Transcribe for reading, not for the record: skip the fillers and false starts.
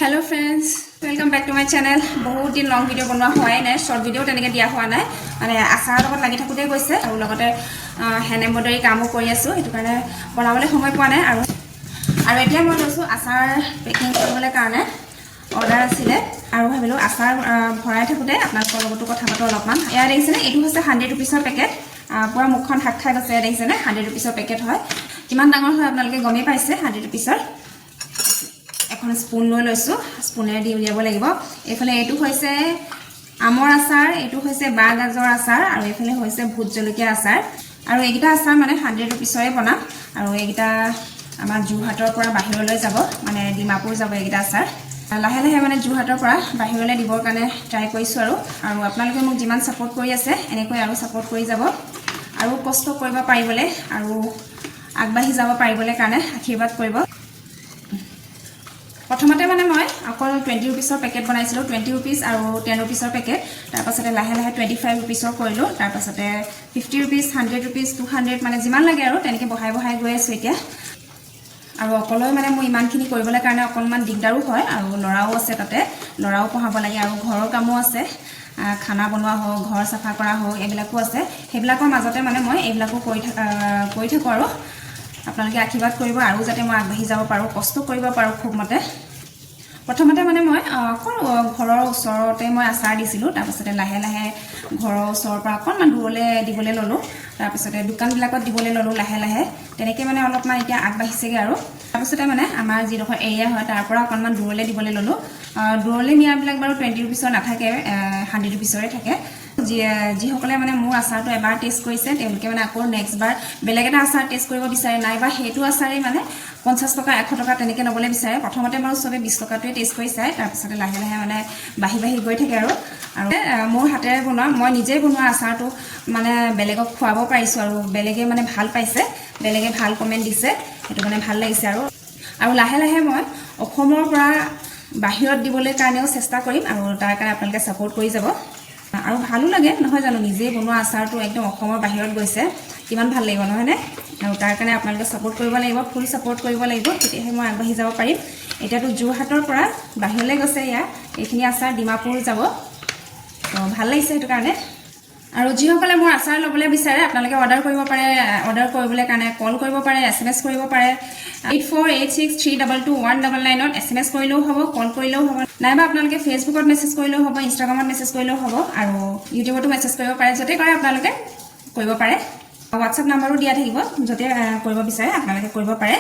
Hello friends welcome back to my channel. बहुत दिन lung video बनवा हुआ ना शॉर्ट भिडिओ तक दिया हुआ ना माने आचार लग लगी थकोते गई और हैंड एम्ब्रॉयडरी कामो कर कारण बनाबले समय पा ना और मैं लैसो आचार पेकिंग करने कारण अर्डर आছিলে और भाविलो आचार भराई थकोते अपना कथा पातो अलपमान इतना देखिसे यू 100 रुपीसर पेकेट पूरा मुखन हाथ खाई गए देखिसे 100 रुपीसर पेकेट है कि डांगर है अपने गमे पासे 100 रुपीसर এখন স্পুন লৈ লৈছো স্পুনেৰে দি উলিয়াব লাগিব এফালে এটু হৈছে আমৰ আচাৰ এটু হৈছে বাঁ গাজৰ আচাৰ আৰু এফালে হৈছে ভূত জলকীয়া আচাৰ আৰু এইগিটা আচাৰ মানে 100 रुपीसৰে বনাম আৰু এইগিটা আমাৰ জুহাটৰ পৰা বাহিৰলৈ যাব মানে ডিমাপুৰ যাব এইগিটা আচাৰ লাহে লাহে মানে জুহাটৰ পৰা বাহিৰলৈ দিবৰ কাৰণে ট্ৰাই কৰিছো আৰু আপোনালোকে মোক যিমান সাপোৰ্ট কৰি আছে এনেকৈ আৰু সাপোৰ্ট কৰি যাব আৰু কষ্ট কৰিব পাৰিবলে আৰু আগবাঢ়ি যাব পাৰিবলে কাৰণে আশীৰ্বাদ কৰিব प्रथमते माने मैं अकल 20 रुपीसर पेकेट बनाइছিলো 20 रुपीस और 10 रुपीसर पेकेट तारपाछते लाहे लाहे 25 रुपीसर करिलो तारपाछते 50 रुपीस 100 रुपीस 200 माने जिमान लागे आरो तेनके बहाय बहाय गय आछो এতিয়া আৰু অকলৈ মানে মই ইমানখিনি কৰিবলৈ কাৰণে অকলমান দিগদাৰো হয় আৰু লৰাও আছে তাতে লৰাও পঢ়াব লাগে আৰু ঘৰৰ কামো আছে খানা বনোৱা হোক ঘৰ সাফা কৰা হোক এবিলাকো আছে হেবিলাকৰ মাজতে মানে মই এবিলাকো কৰি থাকো আৰু আপোনালোকে আশীৰ্বাদ কৰিব আৰু যাতে মই আগবাঢ়ি যাব পাৰো কষ্ট কৰিব পাৰো খুব মতে প্ৰথমতে মানে মই ঘৰৰ ওচৰতে মই আচাৰ দিছিলো তাৰপিছতে লাহে লাহে ঘৰৰ ওচৰৰ পৰা অকণমান দূৰলৈ দিবলৈ ললো তাৰপিছতে দোকানবিলাকত দিবলৈ ললো লাহে লাহে তেনেকৈ মানে অলপমান এতিয়া আগবাঢ়িছেগে আৰু তাৰপিছতে মানে আমাৰ যিডোখৰ এৰিয়া হয় তাৰ পৰা অকণমান দূৰলৈ দিবলৈ ললো দূৰলৈ নিয়াবিলাক বাৰু 20 रुपीसৰ নাথাকে 100 रुपीसৰে থাকে যিসকলে মানে মোৰ আচাৰটো এবাৰ টেষ্ট কৰিছে তেওঁলোকে মানে আকৌ নেক্সট বাৰ বেলেগ এটা আচাৰ টেষ্ট কৰিব বিচাৰে নাইবা হেতু আচাৰে মানে 50 টকা 100 টকা তেনেকৈ লবলৈ বিচাৰে প্ৰথমতে বাৰু সবে 20 টকাটোৱে টেষ্ট কৰি চাই তাৰপিছতে লাহে লাহে মানে বাহি বাহি গৈ থাকে আৰু মোৰ হাতেৰে বনোৱা মই নিজে বনোৱা আচাৰটো মানে বেলেগক খুৱাব পাৰিছো আৰু বেলেগে মানে ভাল পাইছে বেলেগে ভাল কমেন্ট দিছে হেতু মানে ভাল লাগিছে আৰু লাহে লাহে মই অসমৰ পৰা বাহিৰত দিবলৈ কাৰণেও চেষ্টা কৰিম আৰু তাৰ কাৰণে আপোনালোকে সাপোৰ্ট কৰি যাব আৰু ভালো লাগে নহয় জানো নিজে বনোৱা আচাৰটো একদম অসমৰ বাহিৰত গৈছে কিমান ভাল লাগিব নহয় নে আৰু তাৰ কাৰণে আপোনালোকে সাপোৰ্ট কৰিব লাগিব ফুল সাপোৰ্ট কৰিব লাগিব তেতিয়াহে মই আগবাঢ়ি যাব পাৰিম এতিয়াতো জুহাটৰ পৰা বাহিৰলৈ গৈছে এইখিনি আচাৰ ডিমাপুৰ যাব তো ভাল লাগিছে সেইটো কাৰণে আৰু যিসকলে মোৰ আচাৰ লবলৈ বিচাৰে আপোনালোকে অৰ্ডাৰ কৰিব পাৰে অৰ্ডাৰ কৰিবলৈ কাৰণে কল কৰিব পাৰে এছএমএছ কৰিব পাৰে 8486322199 এছএমএছ কৰিলেও হ'ব কল কৰিলেও হ'ব নাইবা আপোনালোকে ফেসবুকত মেছেজ কৰিলেও হ'ব ইনষ্টাগ্ৰামত মেছেজ কৰিলেও হ'ব আৰু ইউটিউবতো মেছেজ কৰিব পাৰে যতে কৰে আপোনালোকে কৰিব পাৰে হোৱাটছআপ নম্বৰো দিয়া থাকিব যতে কৰিব বিচাৰে আপোনালোকে কৰিব পাৰে